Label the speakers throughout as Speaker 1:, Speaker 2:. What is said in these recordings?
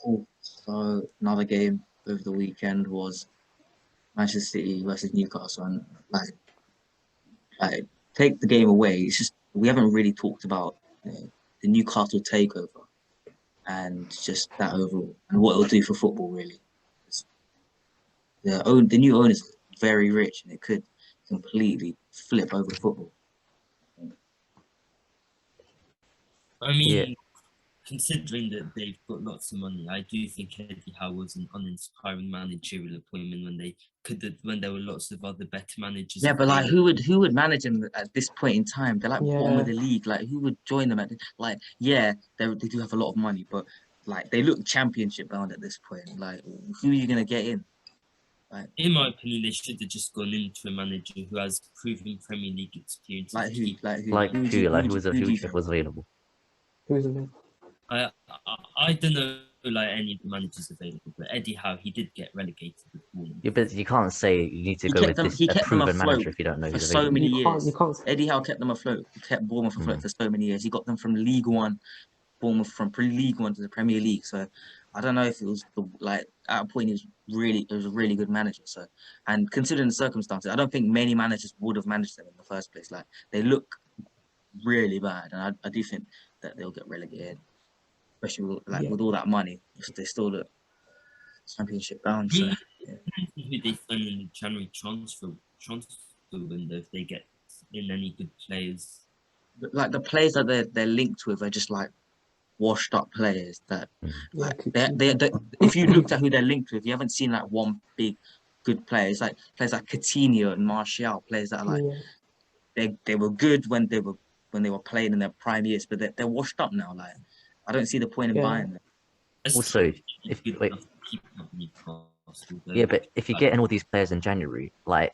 Speaker 1: Cool. So another game over the weekend was Manchester City versus Newcastle, and like take the game away. It's just we haven't really talked about the Newcastle takeover and just that overall and what it'll do for football. Really, the new owner is very rich, and it could completely flip over football.
Speaker 2: I
Speaker 3: Yeah,
Speaker 2: mean, considering that they've got lots of money, I do think Eddie Howe was an uninspiring managerial appointment when there were lots of other better managers
Speaker 1: Yeah, but like,
Speaker 2: available.
Speaker 1: who would manage them at this point in time? They're like bottom of
Speaker 3: yeah.
Speaker 1: the league. Like, who would join them like? Yeah, they do have a lot of money, but like they look championship bound at this point. Like, who are you gonna get in? Like,
Speaker 2: In my opinion, they should have just gone into a manager who has proven Premier League experience
Speaker 1: like
Speaker 2: to
Speaker 1: who?
Speaker 2: keep.
Speaker 1: Like who?
Speaker 3: Like who? Like
Speaker 1: Who do
Speaker 3: who
Speaker 1: you
Speaker 3: if
Speaker 1: think?
Speaker 3: was available?
Speaker 4: Who's in
Speaker 2: I don't know like any of the managers available, but Eddie Howe, he did get relegated with Bournemouth.
Speaker 3: Yeah, but you can't say you need to
Speaker 1: He
Speaker 3: go
Speaker 1: kept
Speaker 3: with
Speaker 1: them.
Speaker 3: this
Speaker 1: He
Speaker 3: a
Speaker 1: kept them
Speaker 3: proven
Speaker 1: afloat
Speaker 3: manager if you don't know
Speaker 1: for
Speaker 3: who's
Speaker 1: so
Speaker 3: available.
Speaker 1: many
Speaker 4: You
Speaker 1: years.
Speaker 4: can't.
Speaker 1: Eddie Howe kept them afloat. Kept Bournemouth afloat for so many years. He got them from League One, Bournemouth from League One to the Premier League. So I don't know if it was like at a point it was a really good manager. So, and considering the circumstances, I don't think many managers would have managed them in the first place. Like they look really bad, and I do think that they'll get relegated, especially
Speaker 4: Yeah.
Speaker 1: with all that money. They still look championship bound. So
Speaker 2: Who
Speaker 1: yeah.
Speaker 2: who they sign in the January transfer window if they get in any good players?
Speaker 1: Like the players that they're linked with are just like washed up players that
Speaker 4: Yeah.
Speaker 1: like they if you looked at who they're linked with, you haven't seen like one big good player. It's like players like Coutinho and Martial, players that are like
Speaker 4: Yeah.
Speaker 1: they were good when they were playing in their prime years, but they're washed up now. Like I don't see the point in
Speaker 4: Yeah.
Speaker 1: buying them.
Speaker 3: Also, if
Speaker 2: Good
Speaker 3: wait,
Speaker 2: enough to keep up Newcastle,
Speaker 3: yeah,
Speaker 2: though.
Speaker 3: but if you get in all these players in January, like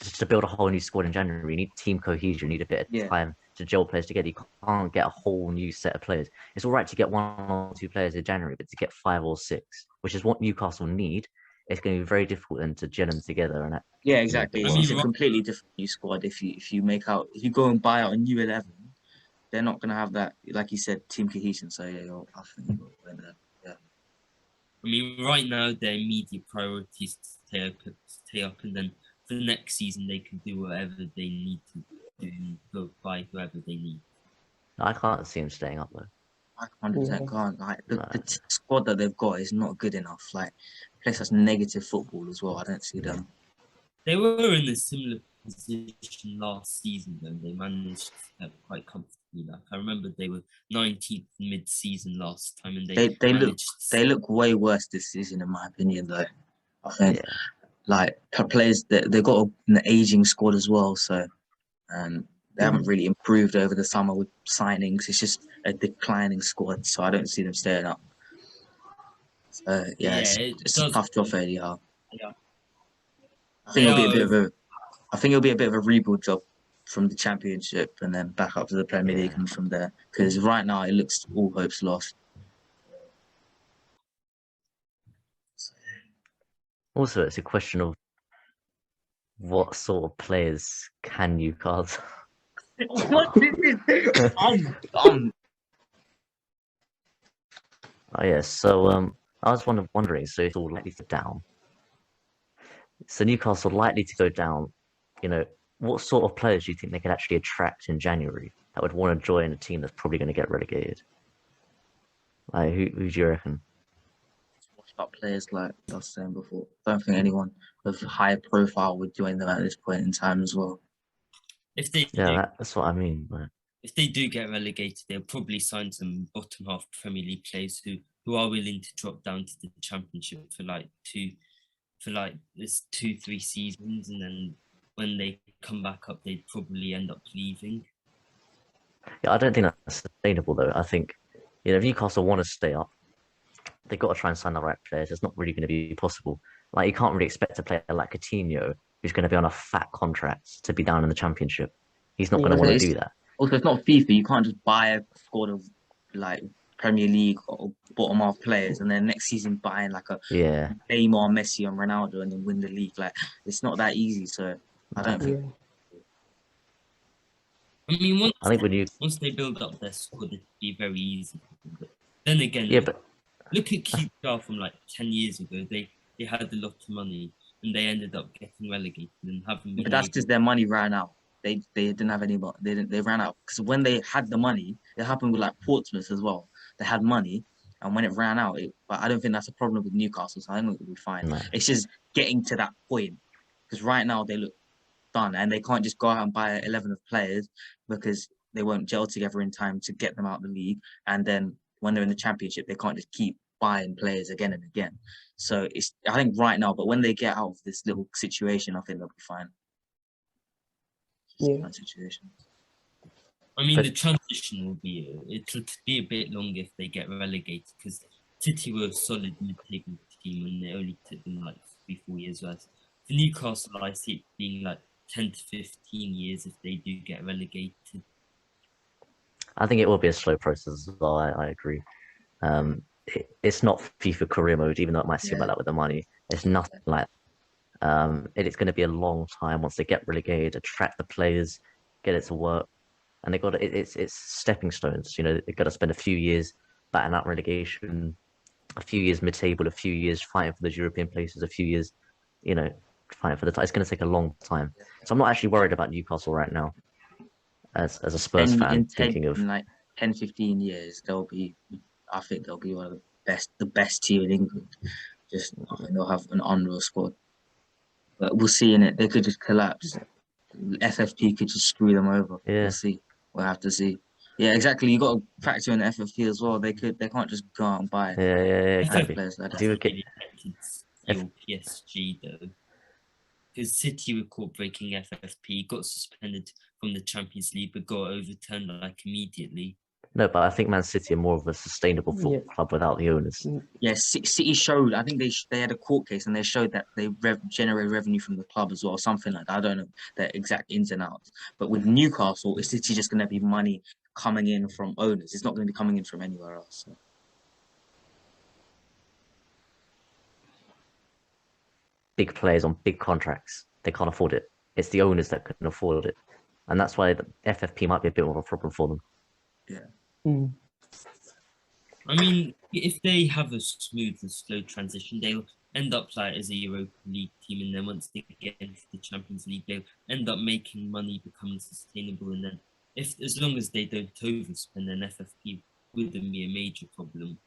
Speaker 3: just to build a whole new squad in January, you need team cohesion, you need a bit of
Speaker 1: Yeah,
Speaker 3: time to gel players together. You can't get a whole new set of players. It's all right to get one or two players in January, but to get five or six, which is what Newcastle need, it's going to be very difficult then to gel them together and
Speaker 1: yeah,
Speaker 3: make
Speaker 1: exactly.
Speaker 3: it
Speaker 2: I
Speaker 3: work.
Speaker 1: It's
Speaker 2: mean,
Speaker 1: a completely different new squad. If you go and buy out a new 11, they're not gonna have that, like you said, team cohesion. So yeah, I think you'll win there. Yeah.
Speaker 2: right now their immediate priorities to stay up, and then for the next season they can do whatever they need to do and go buy whoever they need.
Speaker 3: I can't see him staying up though.
Speaker 1: I 100%
Speaker 4: Yeah.
Speaker 1: can't. Like
Speaker 3: No.
Speaker 1: the squad that they've got is not good enough. Like plays has negative football as well. I don't see them.
Speaker 2: They were in a similar position last season, though. They managed to step quite comfortably. Like I remember they were 19th mid-season last time, and
Speaker 1: They
Speaker 2: managed.
Speaker 1: look way worse this season in my opinion. Though I think
Speaker 3: Yeah.
Speaker 1: like players that they've got an aging squad as well. So and they haven't really improved over the summer with signings. It's just a declining squad. So I don't see them staying up. So yeah,
Speaker 2: Yeah, it
Speaker 1: it's a
Speaker 2: does.
Speaker 1: tough job for Eddie Howe.
Speaker 2: Yeah,
Speaker 1: I think
Speaker 2: they
Speaker 1: it'll be a
Speaker 2: are.
Speaker 1: bit of a I think it'll be a bit of a rebuild job from the Championship and then back up to the Premier League
Speaker 3: Yeah.
Speaker 1: and from there. Because right now it looks all hopes lost.
Speaker 3: Also, it's a question of what sort of players can Newcastle.
Speaker 1: What is this?
Speaker 3: Oh yeah, so I was wondering, so it's all likely to down. So Newcastle likely to go down. You know, what sort of players do you think they could actually attract in January that would want to join a team that's probably going to get relegated? Like, who do you reckon?
Speaker 1: Washed up players like I was saying before. I don't think anyone of high profile would join them at this point in time as well.
Speaker 2: If they
Speaker 3: Yeah,
Speaker 2: do,
Speaker 3: that's what I mean. Like,
Speaker 2: if they do get relegated, they'll probably sign some bottom half Premier League players who are willing to drop down to the Championship for this 2-3 seasons, and then when they come back up, they'd probably end up leaving.
Speaker 3: yeah, I don't think that's sustainable though. I think, if Newcastle want to stay up, they've got to try and sign the right players. It's not really going to be possible. Like, you can't really expect a player like Coutinho, who's going to be on a fat contract, to be down in the Championship. He's not going to
Speaker 4: Yeah.
Speaker 3: want to do that.
Speaker 1: Also, it's not FIFA. You can't just buy a squad of like Premier League or bottom half players and then next season buying like a
Speaker 3: Yeah,
Speaker 1: Neymar, Messi, and Ronaldo and then win the league. Like it's not that easy. So I don't think.
Speaker 4: Yeah.
Speaker 2: I mean,
Speaker 3: I think when you
Speaker 2: once they build up their squad, it'd be very easy. But then again,
Speaker 3: yeah, but
Speaker 2: Look at QPR from like 10 years ago. They had a lot of money and they ended up getting relegated and haven't been
Speaker 1: But that's
Speaker 2: able.
Speaker 1: because their money ran out. They didn't have any more. They ran out because when they had the money, it happened with like Portsmouth as well. They had money, and when it ran out, but I don't think that's a problem with Newcastle. So I think it'll be fine.
Speaker 3: No.
Speaker 1: It's just getting to that point because right now they look done, and they can't just go out and buy 11 of players because they won't gel together in time to get them out of the league. And then when they're in the championship, they can't just keep buying players again and again. So I think right now, but when they get out of this little situation, I think they'll be fine.
Speaker 4: Yeah.
Speaker 1: Situation.
Speaker 2: I mean, the transition will be it'll be a bit longer if they get relegated because City were a solid mid-table team and they only took them like 3-4 years worth. For Newcastle, I see it being like 10 to 15 years if they do get relegated.
Speaker 3: I think it will be a slow process as well. I agree. It's not FIFA career mode, even though it might seem like that with the money. It's nothing like that. It's going to be a long time once they get relegated, attract the players, get it to work. And they got it's stepping stones. You know, they've got to spend a few years batting out relegation, a few years mid-table, a few years fighting for those European places, a few years, you know, fighting for the title. It's going to take a long time. So I'm not actually worried about Newcastle right now. As a Spurs fan, thinking of
Speaker 1: in like 10, 15 years, I think they'll be one of the best team in England. I think they'll have an unreal squad. But we'll see in it. They could just collapse. FFP could just screw them over.
Speaker 3: Yeah.
Speaker 1: We'll see. We'll have to see. Yeah, exactly. You got to factor in the FFP as well. They can't just go out and buy
Speaker 3: exactly.
Speaker 1: players like that.
Speaker 3: Do you get
Speaker 2: your PSG though? Because City were caught breaking FFP, got suspended from the Champions League, but got overturned like immediately.
Speaker 3: No, but I think Man City are more of a sustainable football club without the owners.
Speaker 1: Yes, City showed. I think they had a court case and they showed that they generate revenue from the club as well, something like that. I don't know the exact ins and outs. But with Newcastle, is City just going to be money coming in from owners? It's not going to be coming in from anywhere else. So.
Speaker 3: Big players on big contracts, they can't afford it. It's the owners that can afford it, and that's why the FFP might be a bit more of a problem for them.
Speaker 1: Yeah.
Speaker 2: I mean, if they have a smooth and slow transition, they'll end up like as a Europa League team, and then once they get into the Champions League, they'll end up making money, becoming sustainable, and then as long as they don't overspend, then FFP wouldn't be a major problem.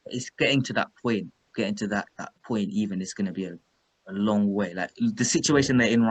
Speaker 1: It's getting to that point. Getting to that point, even it's going to be a long way. Like the situation they're in